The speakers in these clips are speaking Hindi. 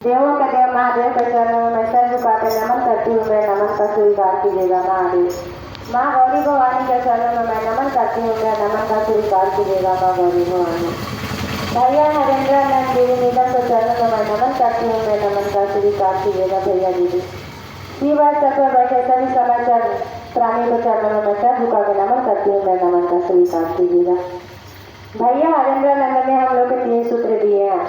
देवों के देव महादेव के चरणों में सर झुका के नमन करती हूँ मैं, नमन का स्वीकार कीजिएगा महादेव। माँ गौरी भवानी के चरणों में मैं नमन करती हूँ मैं, नमन का स्वीकार कीजिएगा माँ गौरी भवानी। भैया नरेंद्र नाथ देवी नीलम के चरणों में मैं नमन करती हूँ मैं, नमन का स्वीकार कीजिएगा भैया दीदी। शिव चक्र बैठे सभी समाचार प्राणी के चरणों में मैं सर झुका के नमन करती हूँ मैं, नमन का स्वीकार कीजिएगा। भैया हरेंद्र नंदन ने हम लोग के 3 सूत्र दिए हैं।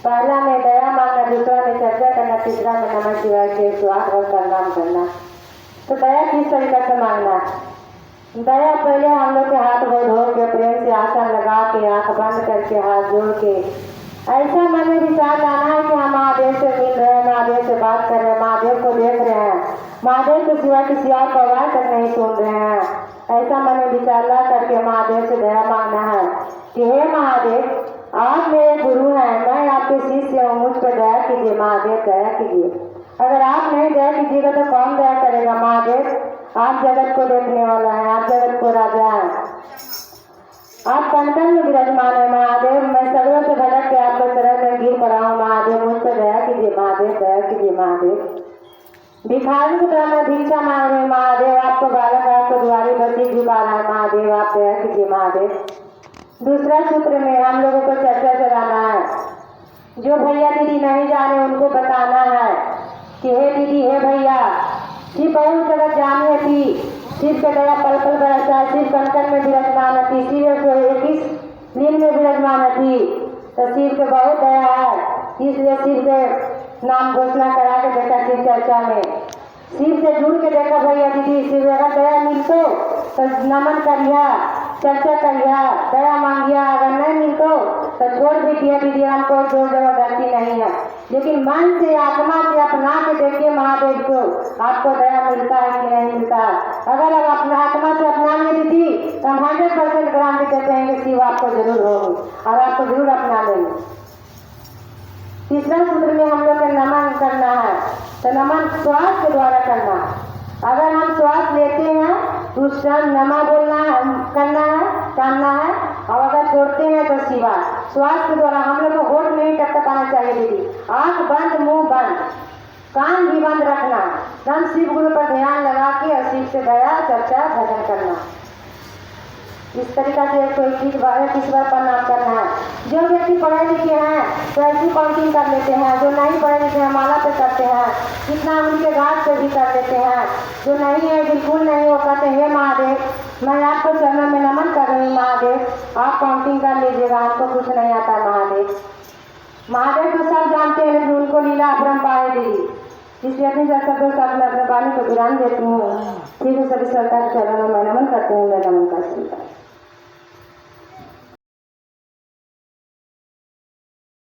पहला में दया मांगना, दूसरा में चर्चा करना, तीसरा में नमः शिवाय के 108 वर्ष का नाम करना। तो दया किस तरीके से मांगना? दया पहले हम लोग के हाथ धो के प्रेम से आसन लगा के आंख बंद करके हाथ जोड़ के ऐसा मन में विचार लाना है कि हम महादेव से मिल रहे हैं, महादेव से बात कर रहे हैं, महादेव को देख रहे हैं, महादेव के सिवा किसी और को आवाज तक नहीं सुन रहे हैं। ऐसा मन में विचार ला करके महादेव से दया मांगना है कि हे महादेव, आप मेरे गुरु हैं, मैं आपके शिष्य हूँ, मुझ पर दया कीजिए महादेव, दया कीजिए। अगर आप नहीं दया कीजिएगा तो कौन दया करेगा महादेव? आप जगत को देखने वाला है, आप जगत को राजा है, आप कंटन में विराजमान है महादेव। मैं सगरों से भटक के आपको शरण में गिर पड़ा हूँ महादेव, मुझ पर दया कीजिए महादेव, दया कीजिए महादेव। भिखारी की तरह मैं भिक्षा मांग रही हूँ महादेव, आपको बालक आपको दुआरी बच्ची झुका रहा है महादेव, आप दया कीजिए महादेव। दूसरा सूत्र में हम लोगों को चर्चा चलाना है। जो भैया दीदी नहीं जाने उनको बताना है कि हे दीदी, हे भैया, शिव बहुत जगत जानी थी, शिव के दया पल पल बरसता है, शिव कंकन में विराजमान थी, शिव 21 लील में विराजमान थी, तो शिव के बहुत दया है, इसलिए शिव के नाम घोषणा करा के देखा शिव चर्चा में, शिव से जुड़ के देखा भैया दीदी। शिव अगर दया मिलतो तो नमन करिया, चर्चा करिया, दया मांगिया, अगर नहीं मिलतो तो छोड़ भी दिया दीदी, हमको जोर जबरदस्ती नहीं है, लेकिन मन से आत्मा से अपना के देखिए महादेव को, आपको दया मिलता है कि नहीं मिलता है। अगर हम अपना आत्मा से अपना लें दीदी तो हम 100% गारंटी कहते हैं कि शिव आपको जरूर होगी और आपको जरूर अपना लेंगे। तीसरा सूत्र में हम लोग का नमन करना है, तो नमन श्वास के द्वारा करना। अगर हम श्वास लेते हैं तो उस टाइम नमा बोलना करना है, टानना है, और अगर छोड़ते हैं तो शिवा। श्वास के द्वारा हम लोग को होठ नहीं टकटकाना चाहिए दीदी, आंख बंद, मुंह बंद, कान भी बंद रखना, हम शिव गुरु पर ध्यान लगा के और शिव से दया चर्चा भजन करना। इस तरीका से कोई किस बार प्रणाम करना है। जो व्यक्ति पढ़े लिखे हैं तो ऐसी काउंटिंग कर लेते हैं, जो नहीं पढ़े लिखे हैं माला पे करते हैं, कितना उनके घाट पे भी कर लेते हैं। जो नहीं है, बिल्कुल नहीं, वो कहते हैं हे महादेव, मैं आपको चरणों में नमन कर रही हूँ महादेव, आप काउंटिंग कर लीजिएगा, हमको कुछ नहीं आता महादेव। महादेव तो सब जानते हैं लेकिन उनको लीला अपरंपार है दीदी, इसलिए अपनी शब्दों से अपने वाणी को विराम देती हूँ। फिर सभी सरकार के चरणों में नमन करते हैं, मैं नमन कर सकता।